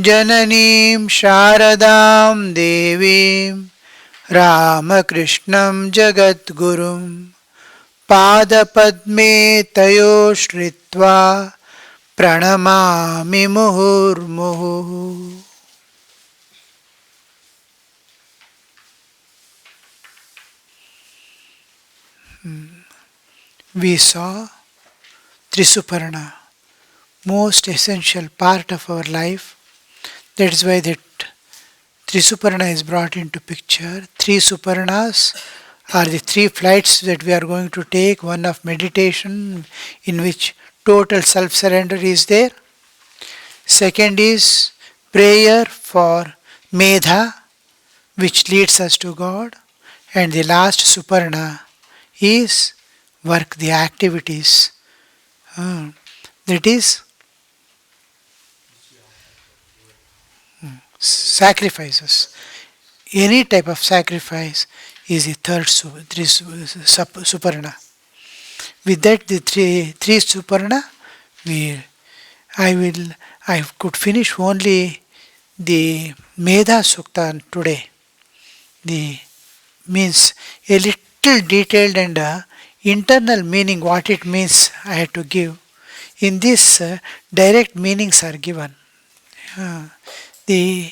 जननीं शारदां देवीं रामकृष्णं जगद्गुरुं पादपद्मे तयो श्रित्वा प्रणमामि मुहुर्मुहुः. We saw Trisuparna, most essential part of our life. That is why that Trisuparna is brought into picture. Three Suparnas are the three flights that we are going to take. One of meditation, in which total self-surrender is there. Second is prayer for Medha, which leads us to God. And the last Suparna is work, the activities. That is sacrifices. Any type of sacrifice is the third Suparna. With that, the three Suparna, I could finish only the Medha Sukta today. The means a little detailed and internal meaning, what it means I had to give. In this, direct meanings are given. The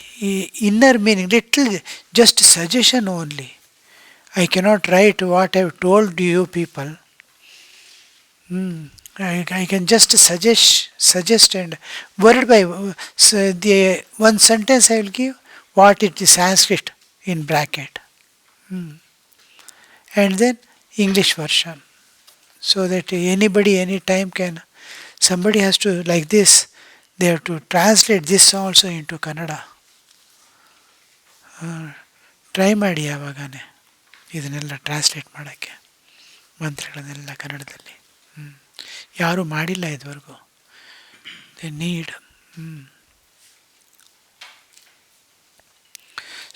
inner meaning, little just suggestion only. I cannot write what I have told you people. I can just suggest and word by so the one sentence I will give what it is Sanskrit in bracket, and then English version, so that anybody anytime can. Somebody has to like this. They have to translate this also into Kannada. Try ಮಾಡಿ ಯಾವಾಗನೇ ಇದನ್ನೆಲ್ಲ translate ಮಾಡೋಕ್ಕೆ ಮಂತ್ರಗಳನ್ನೆಲ್ಲ ಕನ್ನಡದಲ್ಲಿ. ಯಾರೂ ಮಾಡಿಲ್ಲ ಇದುವರೆಗೂ. They need.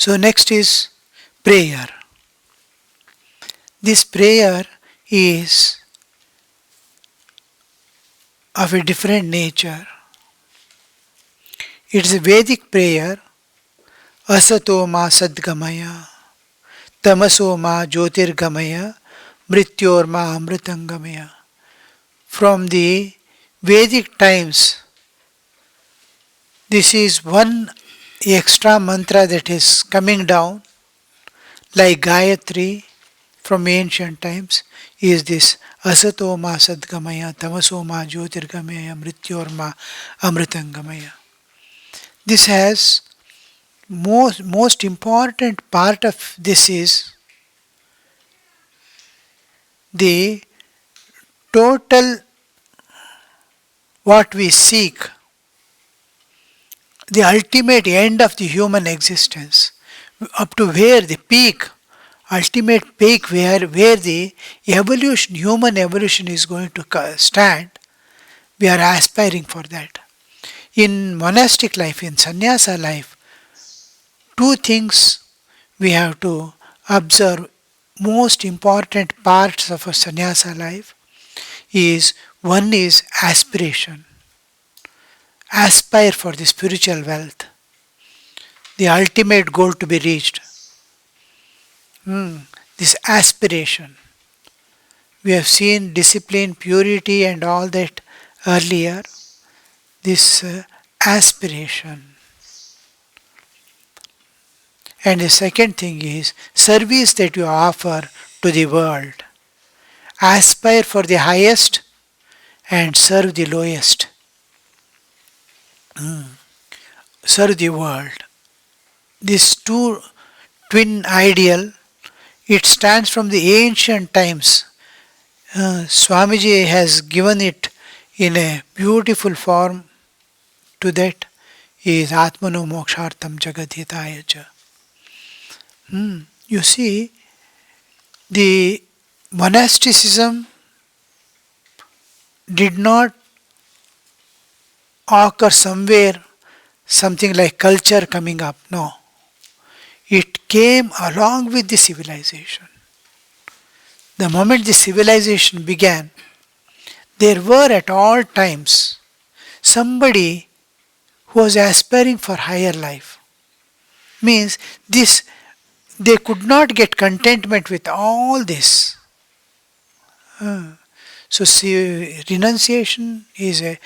So next is prayer. This prayer is of a different nature. It is a Vedic prayer. Asato ma sadgamaya, tamaso ma jyotirgamaya, mrityor ma amritangamaya. From the Vedic times, this is one extra mantra that is coming down, like Gayatri from ancient times, is this Asato ma sadgamaya, tamaso ma jyotirgamaya, mrityor ma amritangamaya. This has most important part of this is the total what we seek, the ultimate end of the human existence, up to where the peak, ultimate peak where the evolution, human evolution is going to stand. We are aspiring for that. In monastic life, in sannyasa life, two things we have to observe, most important parts of a sannyasa life is, one is aspiration. Aspire for the spiritual wealth, the ultimate goal to be reached. This aspiration. We have seen discipline, purity and all that earlier. This aspiration. And the second thing is service that you offer to the world. Aspire for the highest and serve the lowest. Serve the world. This two twin ideal, it stands from the ancient times. Swamiji has given it in a beautiful form. To that is Atmano Mokshartam Jagadhitaya Cha. You see, the monasticism did not occur somewhere, something like culture coming up. No. It came along with the civilization. The moment the civilization began, there were at all times somebody who was aspiring for higher life. Means this, they could not get contentment with all this. So see, renunciation is a,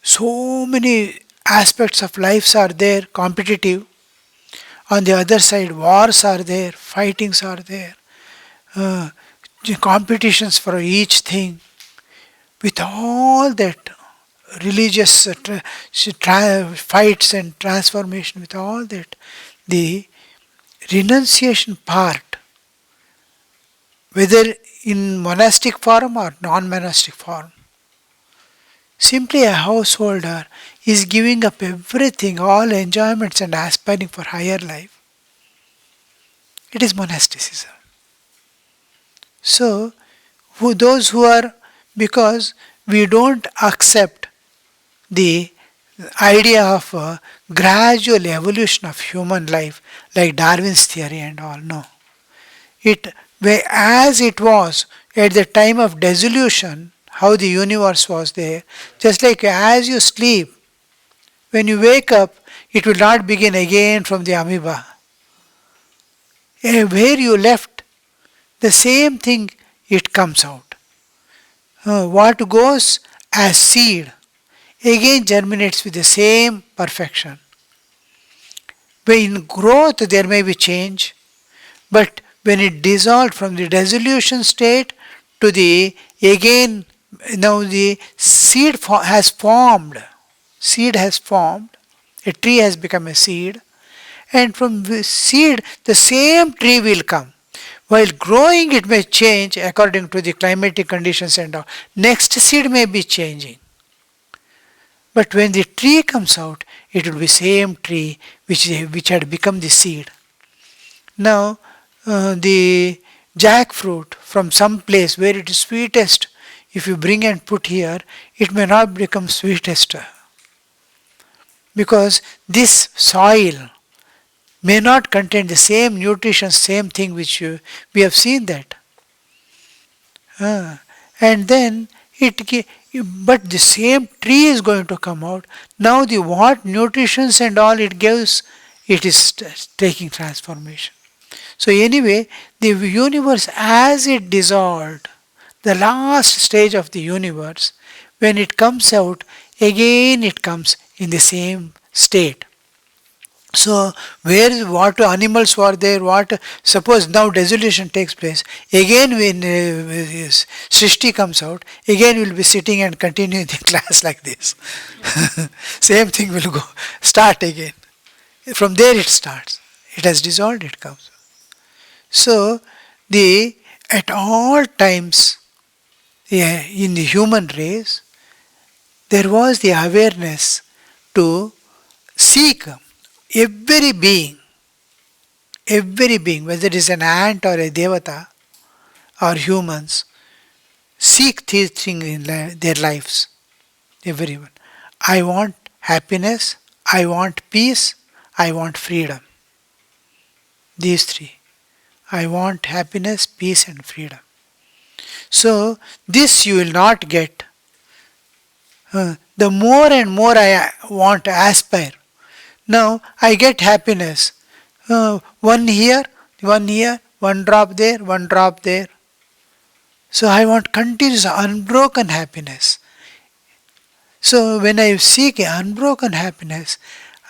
so many aspects of lives are there, competitive. On the other side, wars are there, fightings are there, uh, competitions for each thing. With all that religious fights and transformation, with all that, the renunciation part, whether in monastic form or non-monastic form, simply a householder is giving up everything, all enjoyments and aspiring for higher life. It is monasticism. So, those who are, because we don't accept the idea of a gradual evolution of human life like Darwin's theory and all, no. It, as it was at the time of dissolution, how the universe was there, just like as you sleep, when you wake up, it will not begin again from the amoeba. Where you left, the same thing it comes out. What goes as seed again germinates with the same perfection. In growth there may be change, but when it dissolved from the dissolution state to the again, now the seed has formed. Seed has formed. A tree has become a seed, and from the seed the same tree will come. While growing, it may change according to the climatic conditions and all. Next seed may be changing. But when the tree comes out, it will be same tree which had become the seed. Now, the jackfruit from some place where it is sweetest, if you bring and put here, it may not become sweetest. Because this soil may not contain the same nutrition, same thing which we have seen that. And then but the same tree is going to come out. Now the what nutritions and all it gives, it is taking transformation. So anyway, the universe as it dissolved, the last stage of the universe, when it comes out, again it comes in the same state. So what animals were there, what, suppose now dissolution takes place, again when Srishti comes out, again we'll be sitting and continuing the class like this. Same thing will go, start again. From there it starts. It has dissolved, it comes. So at all times in the human race, there was the awareness to seek every being, whether it is an ant or a devata or humans, seek these things in their lives. Everyone. I want happiness, I want peace, I want freedom. These three. I want happiness, peace and freedom. So, this you will not get. The more and more I want to aspire. Now, I get happiness. One here, one drop there, one drop there. So, I want continuous, unbroken happiness. So, when I seek unbroken happiness,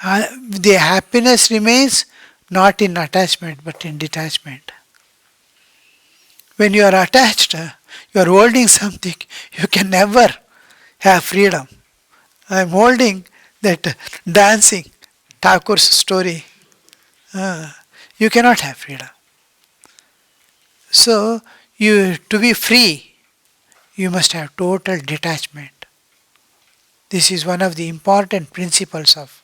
the happiness remains not in attachment but in detachment. When you are attached, you are holding something, you can never have freedom. I am holding that dancing, Thakur's story. You cannot have freedom. So, to be free, you must have total detachment. This is one of the important principles of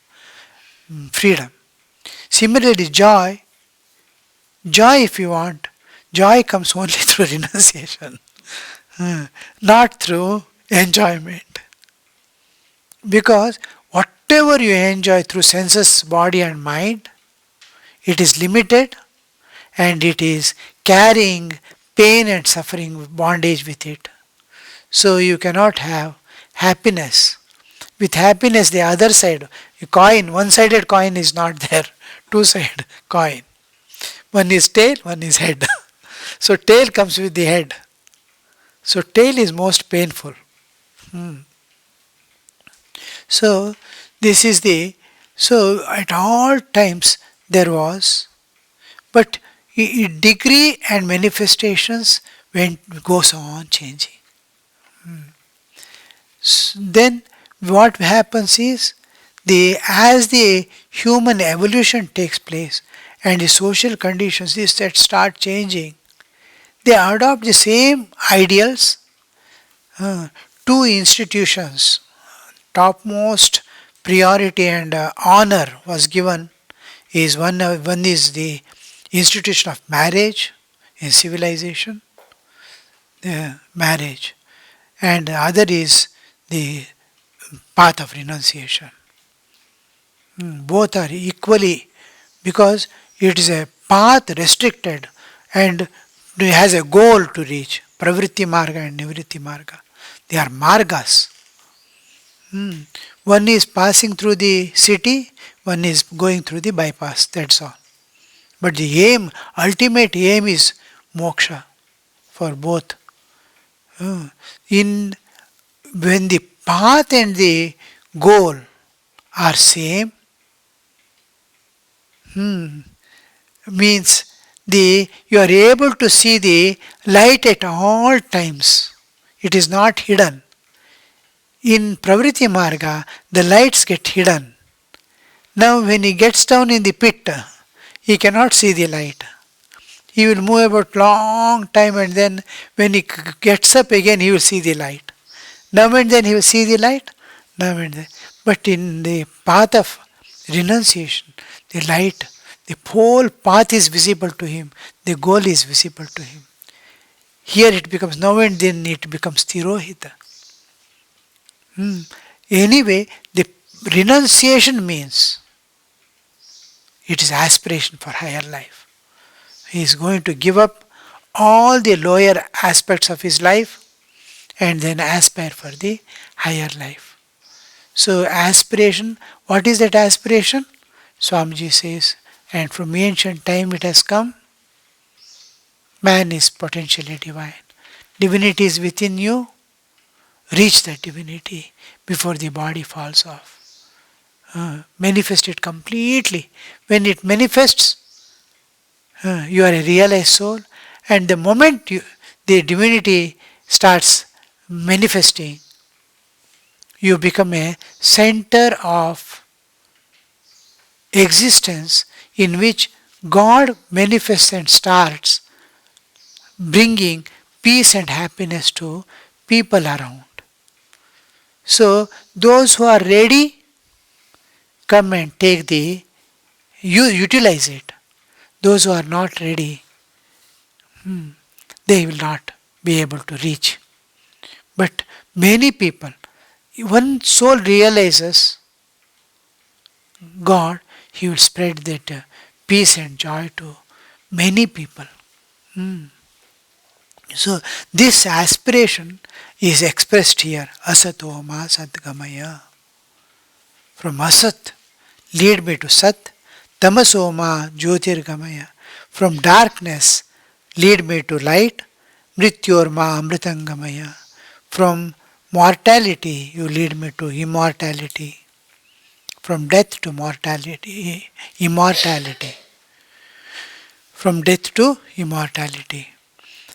freedom. Similarly, joy if you want, joy comes only through renunciation, not through enjoyment. Because whatever you enjoy through senses, body and mind, it is limited and it is carrying pain and suffering, bondage with it. So you cannot have happiness With happiness, the other side, a coin, one-sided coin is not there. Two-sided coin. One is tail, one is head. So tail comes with the head. So tail is most painful. Hmm. So this is the, so at all times there was, but degree and manifestations goes on changing. Then what happens is, as the human evolution takes place and the social conditions is that start changing, they adopt the same ideals. Two institutions, topmost priority and honor was given is one is the institution of marriage in civilization, marriage, and the other is the path of renunciation. Both are equally, because it is a path restricted and it has a goal to reach. Pravritti marga and nivritti marga. They are margas. One is passing through the city, one is going through the bypass. That's all. But the aim, ultimate aim is moksha for both. In when the path and the goal are same, means you are able to see the light at all times. It is not hidden. In Pravritti Marga, the lights get hidden. Now when he gets down in the pit, he cannot see the light. He will move about long time, and then when he gets up again, he will see the light. Now and then he will see the light. Now and then. But in the path of renunciation, the light, the whole path is visible to him. The goal is visible to him. Here it becomes, now and then it becomes Tirohita. Anyway, the renunciation means it is aspiration for higher life. He is going to give up all the lower aspects of his life and then aspire for the higher life. So aspiration, what is that aspiration? Swamiji says, and from ancient time it has come, man is potentially divine. Divinity is within you, reach that divinity before the body falls off. Manifest it completely. When it manifests, you are a realized soul, and the moment the divinity starts manifesting, you become a center of existence in which God manifests and starts bringing peace and happiness to people around. So those who are ready, come and take utilize it. Those who are not ready, they will not be able to reach. But many people, one soul realizes God, he will spread that peace and joy to many people. So this aspiration is expressed here, Asato Ma Sadgamaya. From Asat, lead me to Sat, Tamaso Ma Jyotirgamaya. From darkness, lead me to light, Mrityor Ma Amritangamaya. From mortality, you lead me to immortality. From death to mortality, immortality. From death to immortality.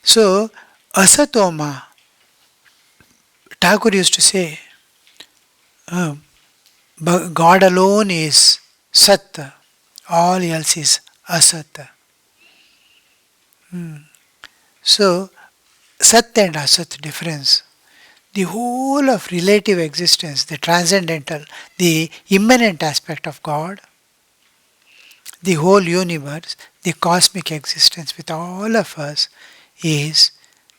So, Asatoma, Thakur used to say, God alone is Sat, all else is Asat. So, Sat and Asat difference. The whole of relative existence, the transcendental, the immanent aspect of God, the whole universe, the cosmic existence with all of us is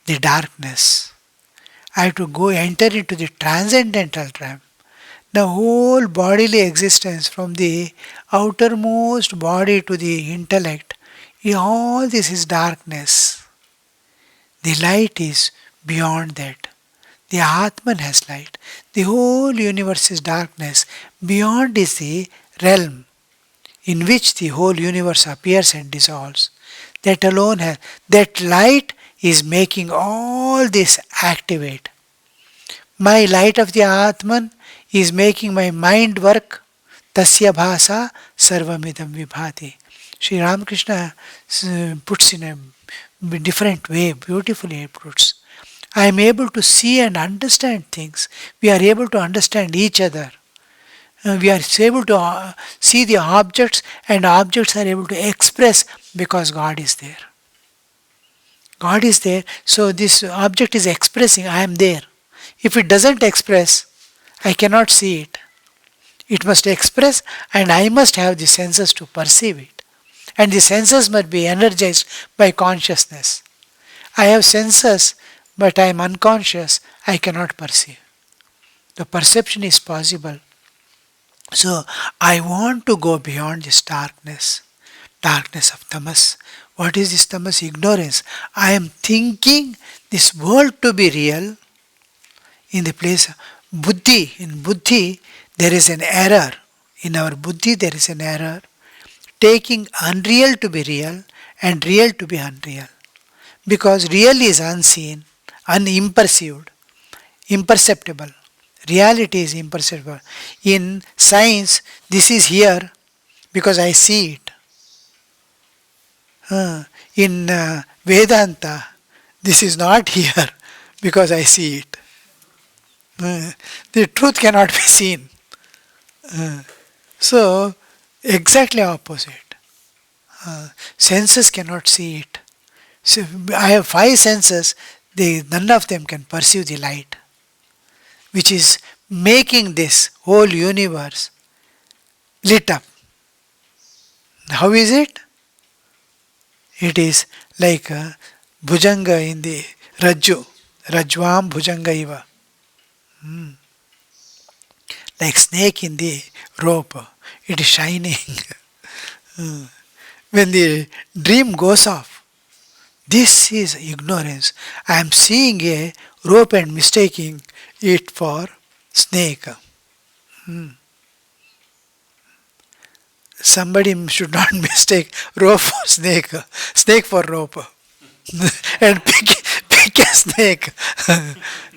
the darkness. I have to go enter into the transcendental realm. The whole bodily existence from the outermost body to the intellect, all this is darkness. The light is beyond that. The Atman has light. The whole universe is darkness. Beyond is the realm in which the whole universe appears and dissolves. That alone has, that light is making all this activate. My light of the Atman is making my mind work. Tasya bhasa sarvamidam vibhati. Sri Ramakrishna puts in a different way, beautifully it puts. I am able to see and understand things. We are able to understand each other. We are able to see the objects, and objects are able to express because God is there. God is there, so this object is expressing, I am there. If it doesn't express, I cannot see it. It must express, and I must have the senses to perceive it. And the senses must be energized by consciousness. I have senses, but I am unconscious, I cannot perceive. The perception is possible. So I want to go beyond this darkness of tamas. What is this tamas? Ignorance. I am thinking this world to be real in the place of buddhi. In buddhi, there is an error. In our buddhi, there is an error. Taking unreal to be real and real to be unreal. Because real is unseen, unimperceived, imperceptible. Reality is imperceptible. In science, this is here because I see it. In Vedanta, this is not here because I see it. The truth cannot be seen. So, exactly opposite. Senses cannot see it. So, I have five senses, none of them can perceive the light, which is making this whole universe lit up. How is it? It is like bhujanga in the rajju, rajvam bhujanga iva. Like snake in the rope, it is shining. When the dream goes off, this is ignorance. I am seeing a rope and mistaking it for snake. Somebody should not mistake rope for snake, snake for rope, and pick a snake.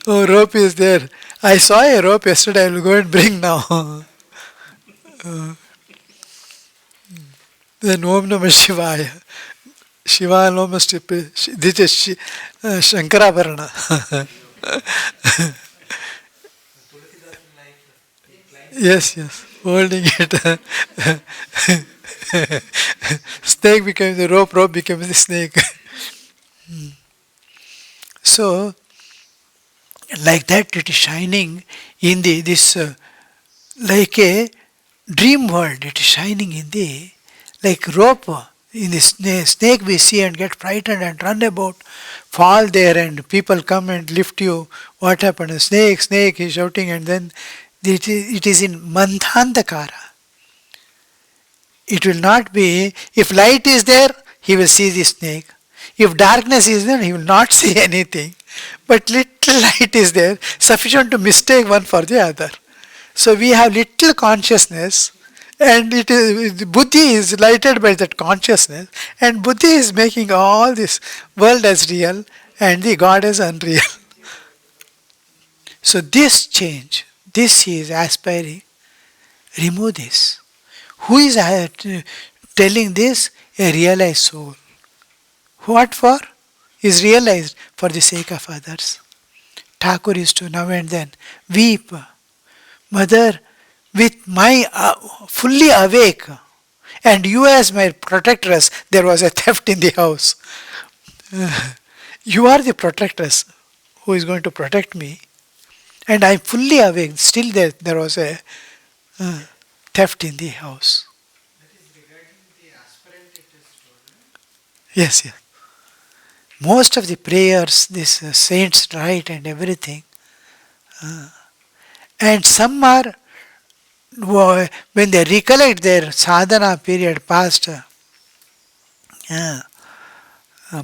Oh, rope is there. I saw a rope yesterday. I will go and bring now. Then Om Namah Shivaya. Shiva Loma Stipe. This is Shankarabharana. Yes, yes. Holding it. Snake becomes the rope, rope becomes the snake. So, like that, it is shining in this like a dream world. It is shining in the like rope in the snake we see and get frightened and run about, fall there, and people come and lift you. What happened? Snake, snake! He's shouting, and then it is in mandhandakara. It will not be, if light is there, he will see the snake. If darkness is there, he will not see anything. But little light is there, sufficient to mistake one for the other. So we have little consciousness, and it is buddhi is lighted by that consciousness, and buddhi is making all this world as real and the God as unreal. So this change, this he is aspiring, remove this. Who is telling this? A realized soul. What for? Is realized for the sake of others. Thakur used to now and then weep. Mother, with my fully awake, and you as my protectress, there was a theft in the house. You are the protectress who is going to protect me, and I am fully awake. Still there was a theft in the house. That is regarding the aspirant it is told. Yes, yes. Most of the prayers, this saints write and everything. And some are, when they recollect their sadhana period past,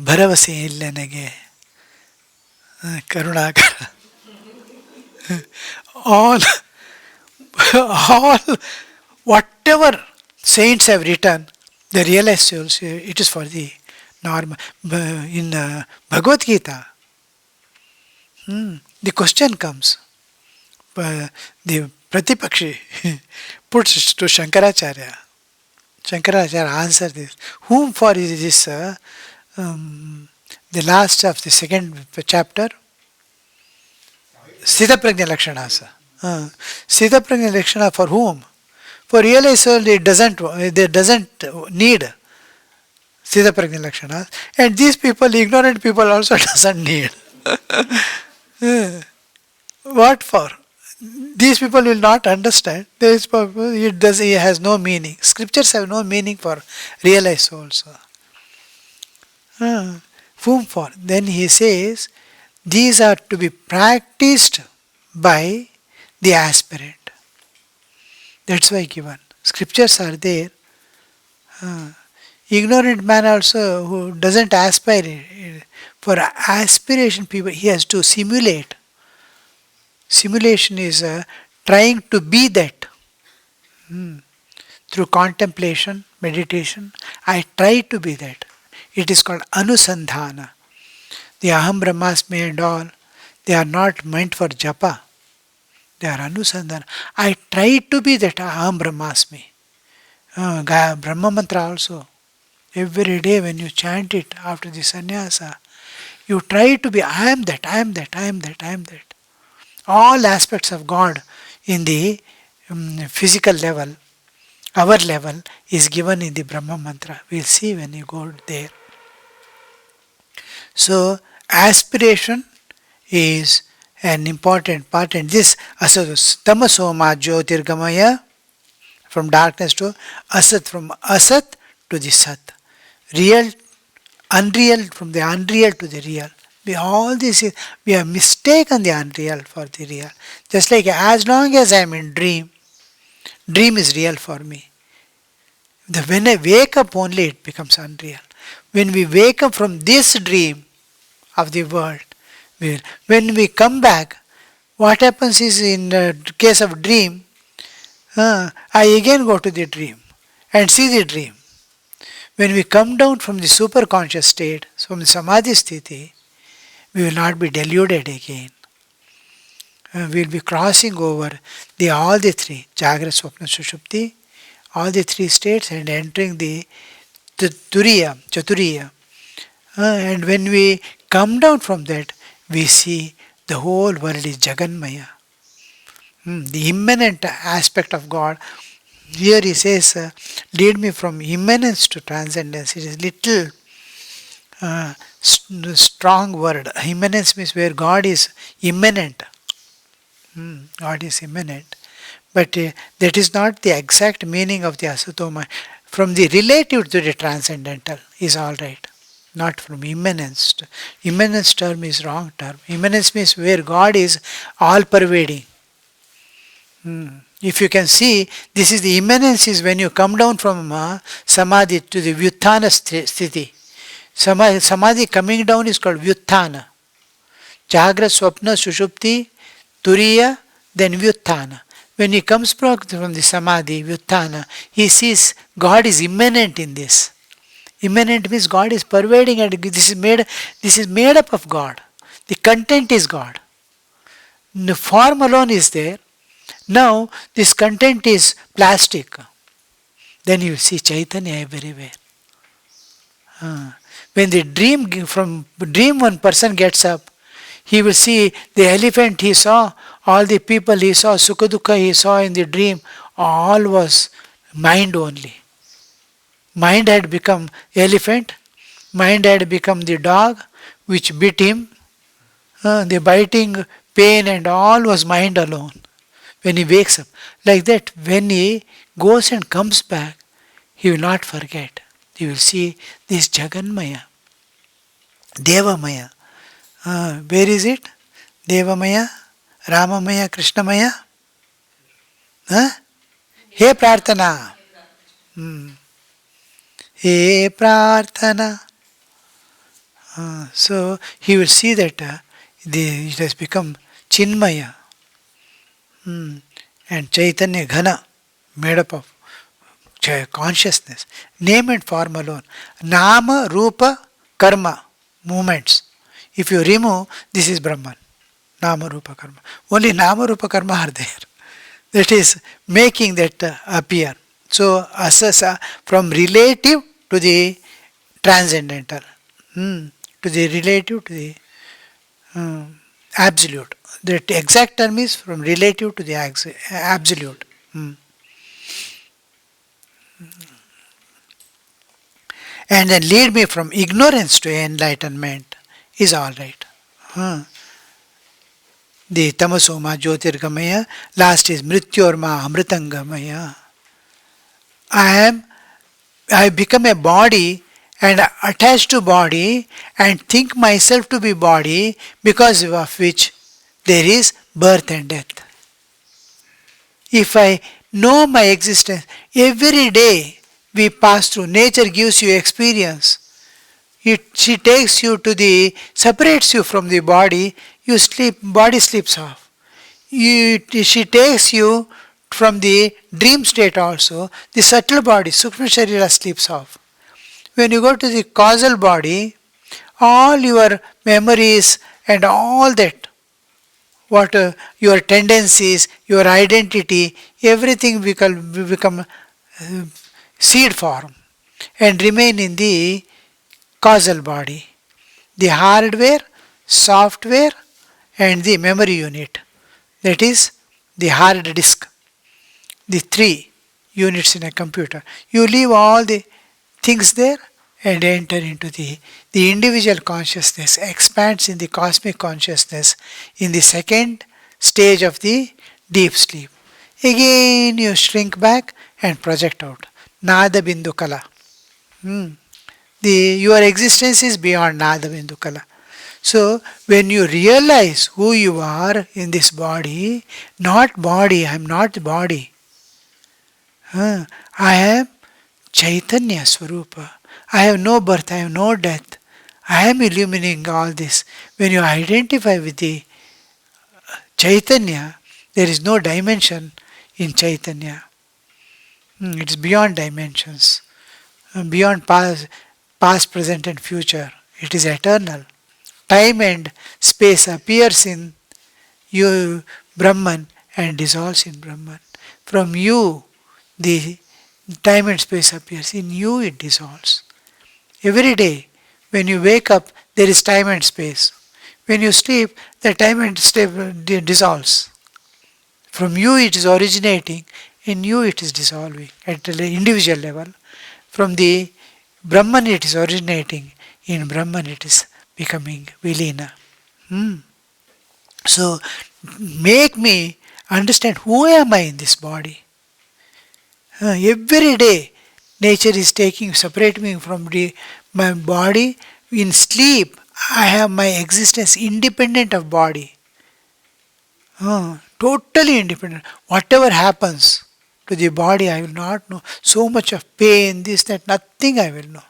ಭರವಸೆ ಇಲ್ಲ ನನಗೆ Karunakara. all, all, whatever saints have written, the realized souls, it is for the normal. In Bhagavad Gita, the question comes, the Pratipakshi puts to Shankaracharya. Shankaracharya answered this. Whom for is this? The last of the second chapter, Sthita Prajna Lakshanas. Sthita Prajna Lakshana for whom? For realized soul, it doesn't need Sthita Prajna Lakshanas. And these people, ignorant people also doesn't need. What for? These people will not understand. It has no meaning. Scriptures have no meaning for realized souls. Whom for? Then he says, these are to be practiced by the aspirant. That's why given. Scriptures are there. Ignorant man also who doesn't aspire. For aspiration people, he has to simulate. Simulation is trying to be that. Through contemplation, meditation, I try to be that. It is called anusandhana. The aham brahmasmi and all, they are not meant for japa. They are anusandhana. I try to be that aham brahmasmi. Brahma mantra also. Every day when you chant it after the sannyasa, you try to be, I am that, I am that, I am that, I am that. All aspects of God in the physical level, our level, is given in the Brahma mantra. We'll see when you go there. So, aspiration is an important part, and this tamasoma jyotirgamaya, from darkness to asat, from asat to the sat, real, unreal, from the unreal to the real. We have mistaken the unreal for the real. Just like as long as I am in dream is real for me. When I wake up only it becomes unreal. When we wake up from this dream of the world, when we come back, what happens is in the case of dream, I again go to the dream and see the dream. When we come down from the superconscious state, from the samadhi sthiti, we will not be deluded again. We will be crossing over all the three, Jagra, Swapna, Sushupti, all the three states, and entering the Turiya, Chaturiya. And when we come down from that, we see the whole world is Jaganmaya. The immanent aspect of God. Here he says, lead me from immanence to transcendence. It is little strong word. Immanence means where God is immanent. God is immanent. But that is not the exact meaning of the asatoma. From the relative to the transcendental is alright. Not from immanence. Immanence term is wrong term. Immanence means where God is all pervading. If you can see, this is the immanence is when you come down from samadhi to the vyuthana sthiti. Samadhi coming down is called vyuthana. Jagra, Swapna, Sushupti, Turiya, then vyuthana. When he comes back from the samadhi, vyuthana, he sees God is immanent in this. Immanent means God is pervading, and this is made up of God. The content is God. The form alone is there. Now this content is plastic. Then you see Chaitanya everywhere. When the dream one person gets up, he will see the elephant he saw, all the people he saw, Sukha Dukha he saw in the dream, all was mind only. Mind had become elephant, mind had become the dog which bit him, the biting pain and all was mind alone. When he wakes up, like that, when he goes and comes back, he will not forget. He will see this Jaganmaya, Devamaya. Where is it? Devamaya, Ramamaya, Krishnamaya? He Prarthana. He Prarthana. So he will see that it has become Chinmaya. And Chaitanya Ghana, made up of consciousness, name and form alone. Nama, Rupa, Karma, movements. If you remove, this is Brahman. Nama, Rupa, Karma. Only Nama, Rupa, Karma are there. That is making that appear. So, asasa, from relative to the transcendental, to the relative to the absolute. The exact term is from relative to the absolute. And then lead me from ignorance to enlightenment is all right. The tamasoma jyotirgamaya, last is mrityorma amritangamaya. I become a body and attached to body and think myself to be body, because of which there is birth and death. If I know my existence, every day we pass through, nature gives you experience. She takes you to separates you from the body, you sleep, body sleeps off. She takes you from the dream state also, the subtle body, Sukshma Sharira sleeps off. When you go to the causal body, all your memories and all that, what your tendencies, your identity, everything become seed form and remain in the causal body. The hardware, software, and the memory unit. That is the hard disk. The three units in a computer. You leave all the things there and enter into the individual consciousness, expands in the cosmic consciousness in the second stage of the deep sleep. Again you shrink back and project out. Nada Bindu Kala. Your existence is beyond Nada Bindu Kala. So when you realize who you are in this body, not body, I am not the body. I am Chaitanya Swarupa. I have no birth, I have no death. I am illuminating all this. When you identify with the Chaitanya, there is no dimension in Chaitanya. It is beyond dimensions, beyond past, present and future. It is eternal. Time and space appears in you, Brahman, and dissolves in Brahman. From you, the time and space appears. In you, it dissolves. Every day, when you wake up, there is time and space. When you sleep, the time and space dissolves. From you, it is originating. In you, it is dissolving at the individual level. From the Brahman, it is originating. In Brahman, it is becoming Vilina. So, make me understand who am I in this body. Every day, nature is separating me from my body. In sleep, I have my existence independent of body. Totally independent. Whatever happens to the body, I will not know. So much of pain, this, that, nothing I will know.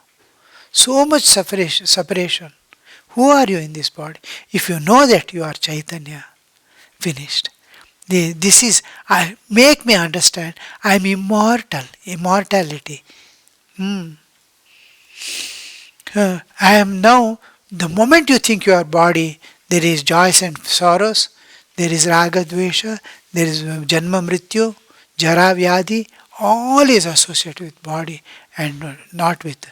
So much separation. Who are you in this body? If you know that you are Chaitanya, finished. This is, make me understand, I am immortal, immortality. I am now, the moment you think you are body, there is joys and sorrows, there is raga dvesha, there is janma mrityu, jara vyadi, all is associated with body and not with.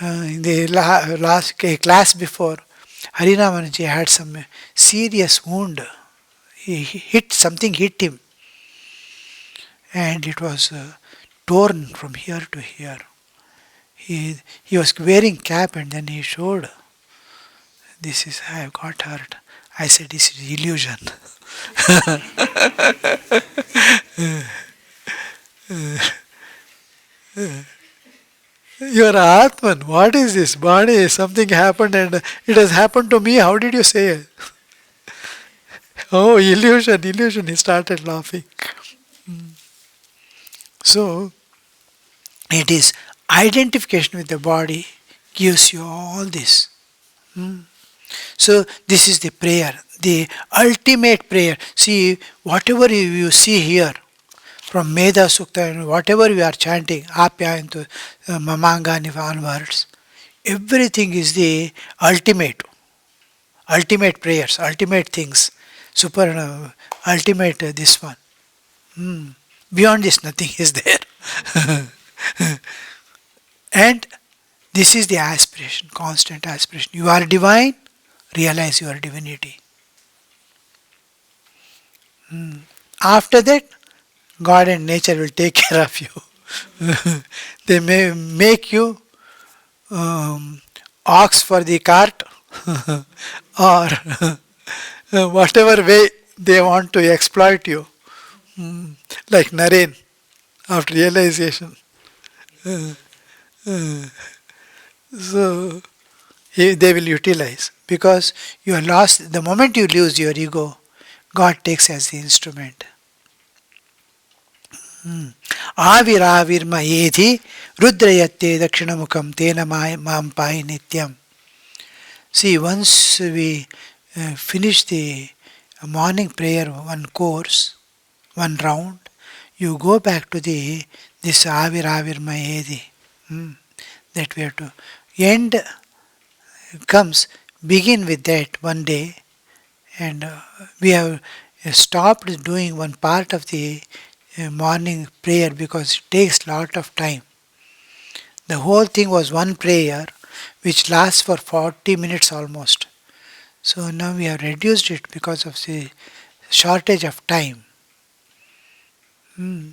In the last class before, Harinamanji had some serious wound. Something hit him, and it was torn from here to here. He was wearing cap, and then he showed, this is, I have got hurt. I said, this is illusion. You are Atman. What is this? Body, something happened and it has happened to me. How did you say it? Oh, illusion. He started laughing. So, it is identification with the body gives you all this. So, this is the prayer. the ultimate prayer. See, whatever you see here, from Meda Sukta and whatever we are chanting, Apya into Mamangani onwards, everything is the ultimate prayers, ultimate things, super ultimate this one. Hmm. Beyond this, nothing is there. And this is the aspiration, constant aspiration. You are divine, realize your divinity. After that, God and nature will take care of you. They may make you ox for the cart or whatever way they want to exploit you. Like Naren after realization. So they will utilize because you are lost. The moment you lose your ego, God takes as the instrument. Aviravirmayedhi rudrayatte dakshinamukam tena mampai nityam. See, once we finish the morning prayer, one course, one round, you go back to this aviravirmayedhi. That we have to end comes, begin with that one day, and we have stopped doing one part of the morning prayer because it takes lot of time. The whole thing was one prayer which lasts for 40 minutes almost. So now we have reduced it because of the shortage of time.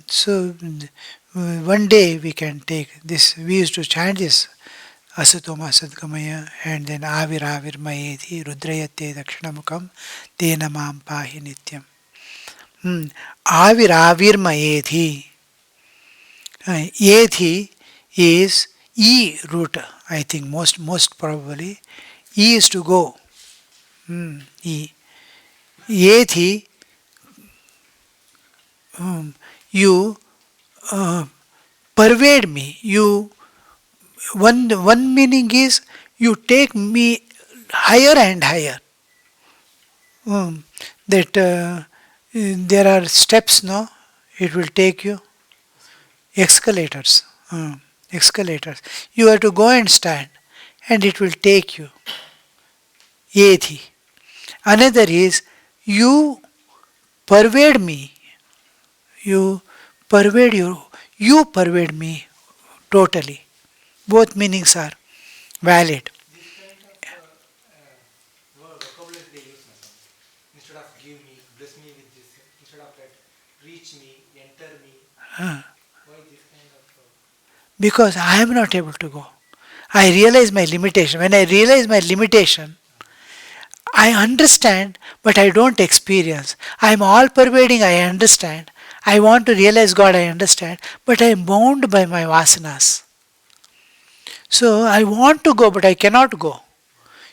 So one day we can take this. We used to chant this Asatoma Sadgamaya and then Aviravirmayedhi Rudrayate Dakshinamukam Tena Mam Pahi Nityam. Aviravirmayedhi. Yedhi is E root, I think most probably. E is to go. E. Yedhi, you pervade me. You one meaning is you take me higher and higher. That there are steps, no? It will take you escalators. Escalators. You have to go and stand, and it will take you. Yedhi. Another is you pervade me. You pervade me totally. Both meanings are valid. This kind of vocabulary they use now. Instead of give me, bless me with this, instead of that, reach me, enter me. Why this kind of? Because I am not able to go. I realize my limitation. When I realize my limitation, I understand, but I don't experience. I am all pervading, I understand. I want to realize God, I understand, but I am bound by my vasanas. So I want to go, but I cannot go.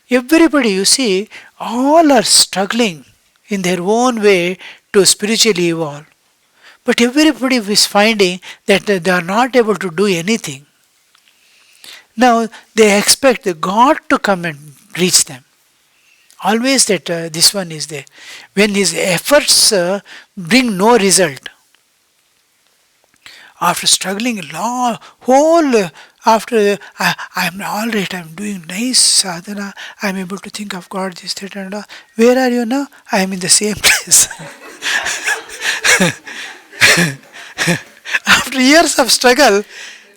Everybody, you see, all are struggling in their own way to spiritually evolve. But everybody is finding that they are not able to do anything. Now they expect God to come and reach them. Always that this one is there. When his efforts bring no result, after struggling after I'm all right, I'm doing nice sadhana, I'm able to think of God, this, that, and all. Where are you now? I am in the same place. After years of struggle,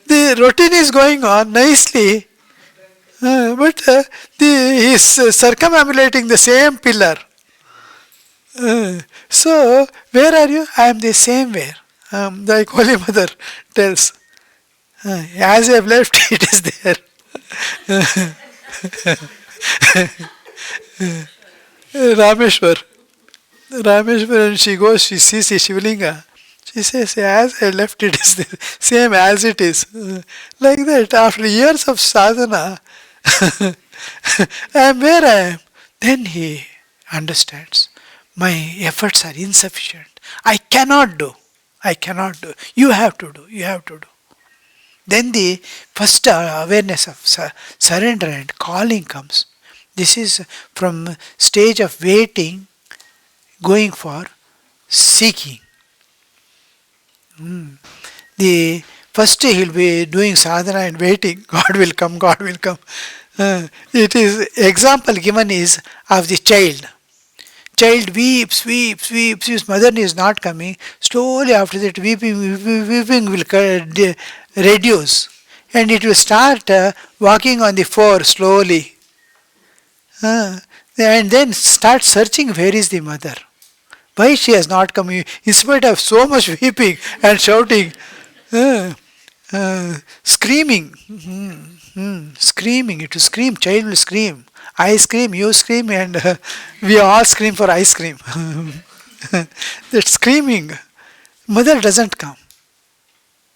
the routine is going on nicely, but he is circumambulating the same pillar. So, where are you? I am the same where. The Holy Mother tells, as I have left, it is there. Rameshwar. Rameshwar, and she goes, she sees the Shivlinga. She says, as I left, it is the same as it is. Like that, after years of sadhana, I am where I am. Then he understands. My efforts are insufficient. I cannot do. I cannot do. You have to do. You have to do. Then the first awareness of surrender and calling comes. This is from stage of waiting going for seeking. The first he'll be doing sadhana and waiting. God will come, God will come. It is example given is of the child. Child weeps, weeps, weeps. His mother is not coming. Slowly after that, weeping will reduce, and it will start walking on the floor slowly, and then start searching where is the mother. Why she has not come? In spite of so much weeping and shouting, uh, screaming, screaming. It will scream. Child will scream. I scream, you scream, and we all scream for ice cream. That screaming. Mother doesn't come.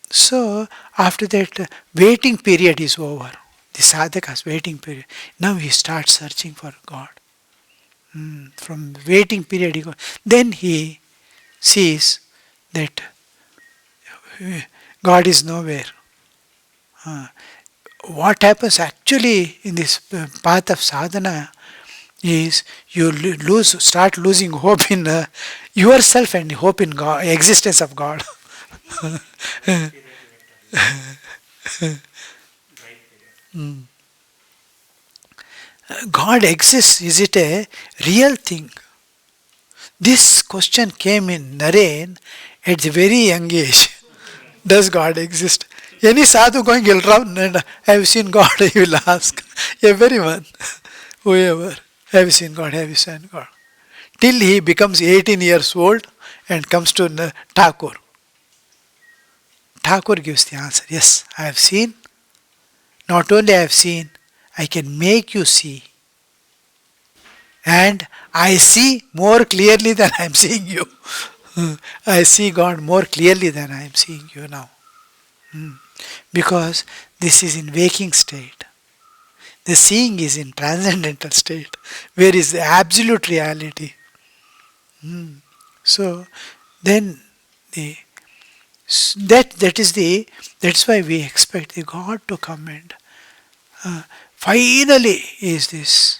So after that, waiting period is over. The sadhaka's waiting period. Now he starts searching for God. From waiting period, then he sees that God is nowhere. What happens actually in this path of sadhana is you start losing hope in yourself and hope in God, existence of God. God exists. Is it a real thing? This question came in Naren at the very young age. Does God exist? Any sadhu going around and have you seen God? He will ask everyone, whoever, have you seen God? Have you seen God? Till he becomes 18 years old and comes to Thakur. Thakur gives the answer. Yes, I have seen. Not only I have seen, I can make you see. And I see more clearly than I am seeing you. I see God more clearly than I am seeing you now. Because this is in waking state. The seeing is in transcendental state, where is the absolute reality. So then that's why we expect the God to come and finally is this.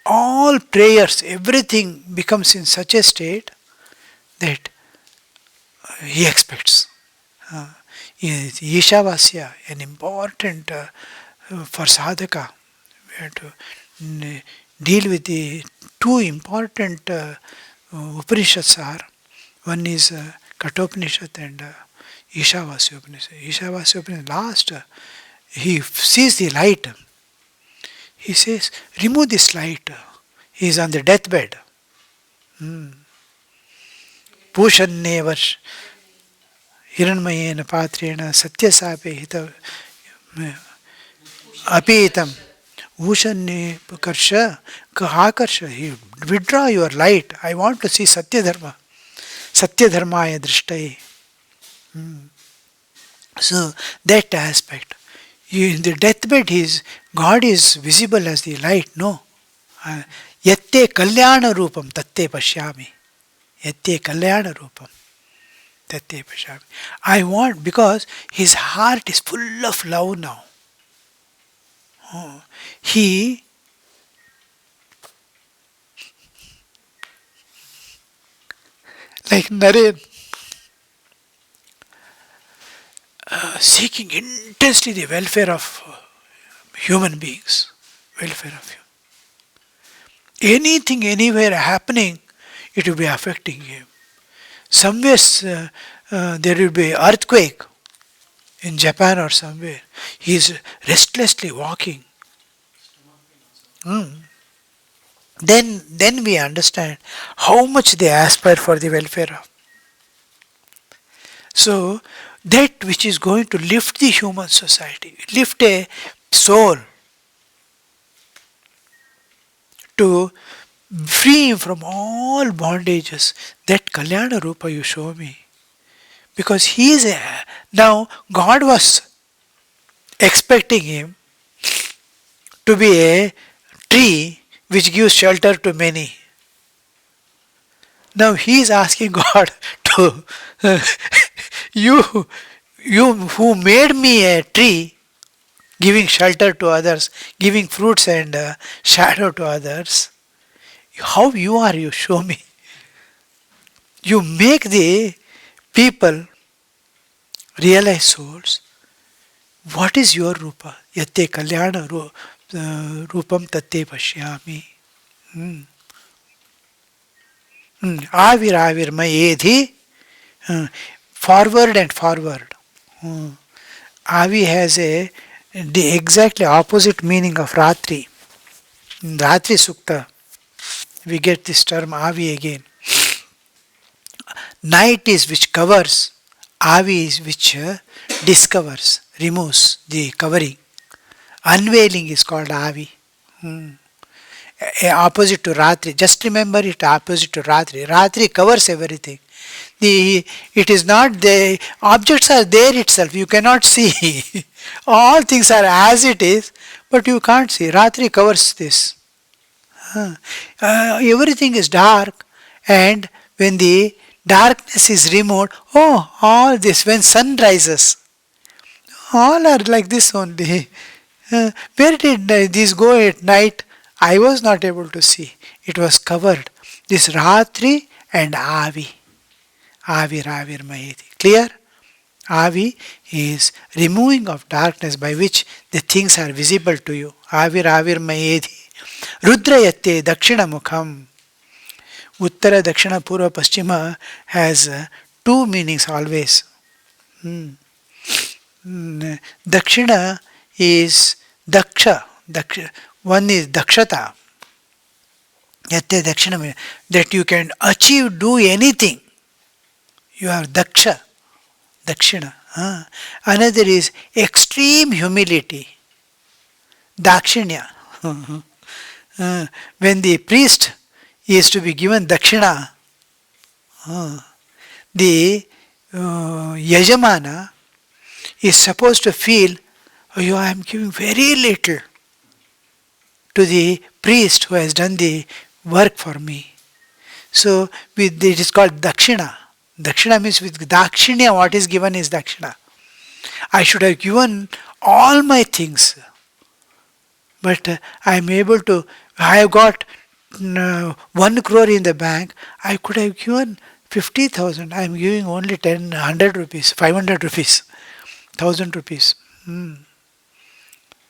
All prayers, everything becomes in such a state that he expects. Ishavasya, an important for sadhaka. We have to deal with the two important Upanishads are. One is Kathopanishad and Ishavasya Upanishad. Ishavasya Upanishad, last, he sees the light. He says, remove this light. He is on the deathbed. Pushanne varsh hiranmayena patrena satyasape hita apitam. Ushanne karsha kahakarsha. He withdraw your light. I want to see Satya Dharma. Satya Dharmaya drishtaye. So that aspect. In the deathbed, God is visible as the light. No. Yatte kalyana rupam tatte pashyami. Yatte kalyana rupam tatte pashyami. I want, because his heart is full of love now. He like Naren, seeking intensely the welfare of human beings, welfare of you. Anything, anywhere happening, it will be affecting him. Somewhere there will be earthquake in Japan or somewhere. He is restlessly walking. Then we understand how much they aspire for the welfare of. So that which is going to lift the human society, lift a soul, to free him from all bondages, that Kalyana Rupa you show me. Because he is now God was expecting him to be a tree which gives shelter to many. Now he is asking God to you who made me a tree, giving shelter to others, giving fruits and shadow to others, how you are, you show me. You make the people realize souls. What is your rupa? Yatte kalyana rupam tatte pashyami. Hmm. Avir avir mayedhi. Forward and forward. Hmm. Avi has the exactly opposite meaning of Ratri. In Ratri Sukta, we get this term Avi again. Night is which covers, Avi is which discovers, removes the covering. Unveiling is called Avi. Hmm. Opposite to Ratri. Just remember it opposite to Ratri. Ratri covers everything. It is not the objects are there itself. You cannot see. All things are as it is, but you can't see. Ratri covers this. Everything is dark, and when the darkness is removed, oh, all this when sun rises, all are like this only. Where did these go at night? I was not able to see. It was covered. This Ratri and Avi. Avir Avir Maheti. Clear? Avi is removing of darkness by which the things are visible to you. Avir Avir Maheti. Rudrayatte Dakshina Mukham. Uttara, Dakshina, Purva, Paschima has two meanings always. Dakshina is Daksha. One is Dakshata. Yatte Dakshina, that you can achieve, do anything. You are Daksha. Dakshina. Another is extreme humility. Dakshinya. When the priest is to be given Dakshina, the Yajamana is supposed to feel, oh, I am giving very little to the priest who has done the work for me. So it is called Dakshina. Dakshina means with Dakshinya, what is given is Dakshina. I should have given all my things, but I am able to, I have got 1 crore in the bank, I could have given 50,000. I am giving only 100 rupees, 500 rupees, 1000 rupees.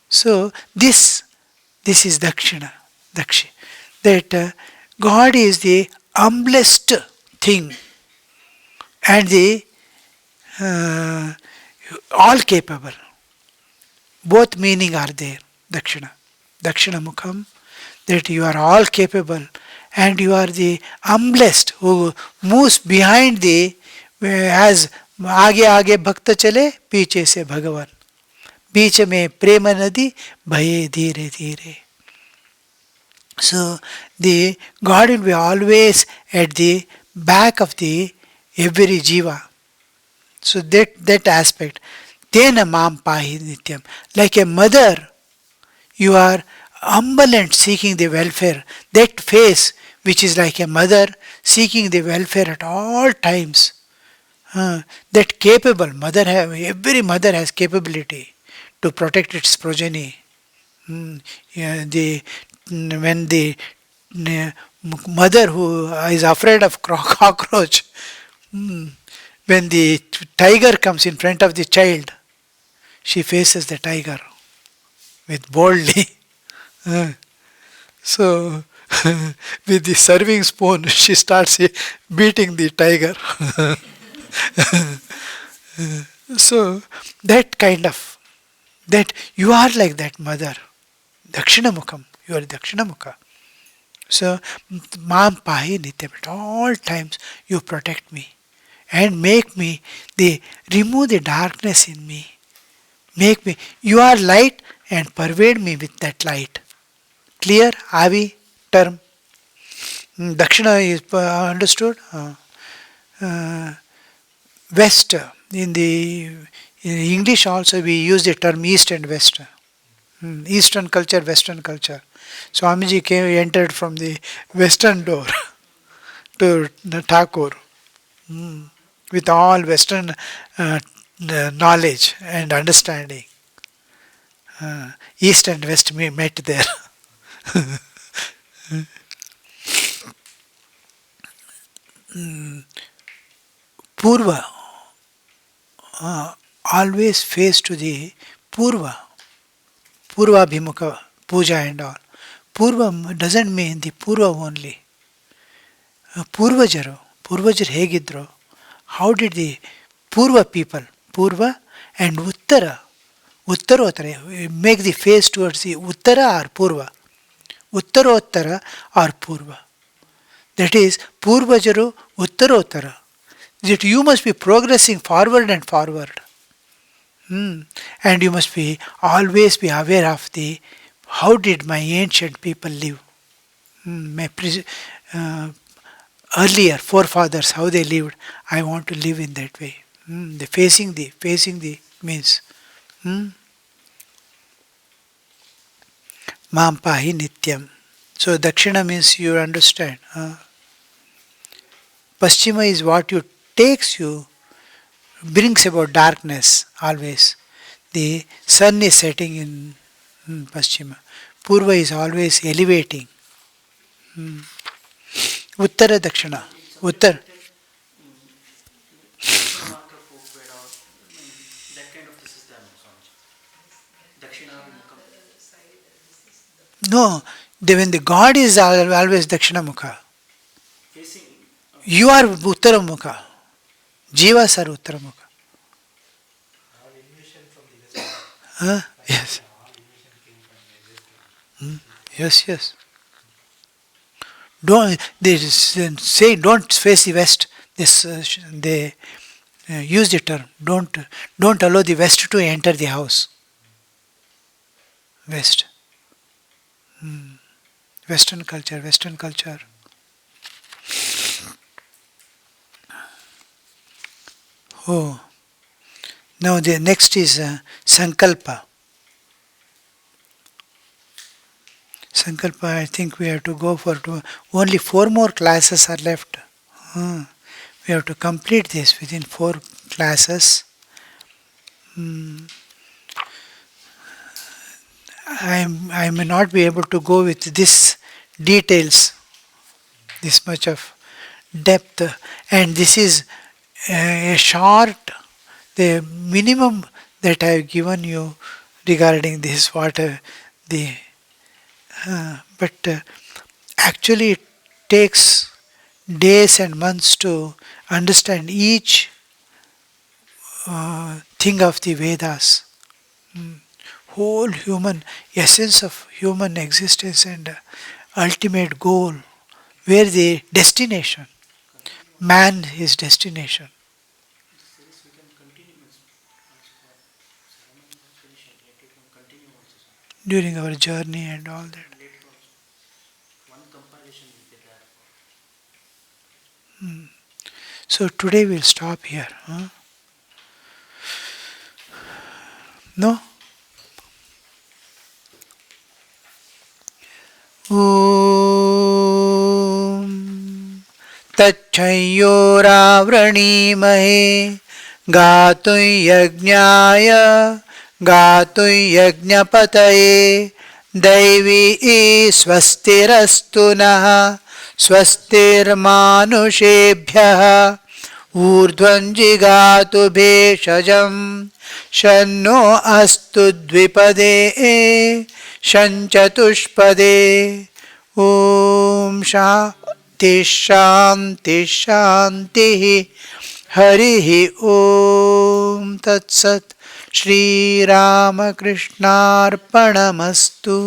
So this is Dakshina, that God is the humblest thing and the all capable. Both meaning are there. Dakshina Mukham, that you are all capable and you are the humblest who moves behind the, as आगे आगे भक्त चले पीछे से भगवान, बीच में प्रेम नदी बहे धीरे धीरे. So the God will be always at the back of the every jiva. So that aspect. Tena mam pahi nityam. Like a mother, you are humble and seeking the welfare. That face which is like a mother seeking the welfare at all times. That capable mother, every mother has capability to protect its progeny. When the mother who is afraid of cockroach, when the tiger comes in front of the child, she faces the tiger with boldly. So, with the serving spoon, she starts beating the tiger. So, that kind of, that you are like that mother. Dakshina Mukham, you are Dakshina Mukha. So, Mam Pahi Nityam, at all times you protect me and make me, remove the darkness in me. Make me, you are light and pervade me with that light. Clear? Avi term. Dakshina is understood? West. In English also we use the term East and West. Eastern culture, Western culture. Swamiji entered from the Western door to Thakur with all Western knowledge and understanding. East and West met there. Purva, always face to the Purva, Purva Bhimukha puja and all. Purva doesn't mean the Purva only. Purvajar ಹೇಗಿದ್ರು, how did the Purva people, Purva and Uttara, Uttarottara, make the face towards the Uttara or Purva, Uttarottara or Purva. That is, Purvajaru Uttarottara. That you must be progressing forward and forward. And you must be always be aware of the how did my ancient people live. Earlier forefathers, how they lived. I want to live in that way. The facing the means. Mam pahi nityam. So Dakshina means you understand. Paschima is what you takes you, brings about darkness always. The sun is setting in Paschima. Purva is always elevating. Uttara Dakshina. Uttar. No, when the God is always Dakshina Mukha. You are Uttara Mukha. Jivas are Uttara Mukha. Yes. Yes. Don't they say don't face the west. They use the term don't allow the west to enter the house. West. Western culture. Oh, now the next is Sankalpa. Sankalpa, I think we have to go for only 4 more classes are left. We have to complete this within 4 classes. I may not be able to go with this details, this much of depth, and this is a short, the minimum that I have given you regarding this, but actually it takes days and months to understand each thing of the Vedas. Whole human essence of human existence and ultimate goal, where the destination, man is destination. During our journey and all that. So today we'll stop here. No? ॐ तच्छंयोरावृणीमहे गातुं यज्ञाय गातुं यज्ञपतये दैवी स्वस्तिरस्तु नः स्वस्तिर्मानुषेभ्यः ऊर्ध्वं जिगातु भेषजं शन्नो अस्तु द्विपदे शञ्चतुष्पदे ॐ शान्तिः हरिः ॐ तत्सत् श्रीरामकृष्णार्पणमस्तु।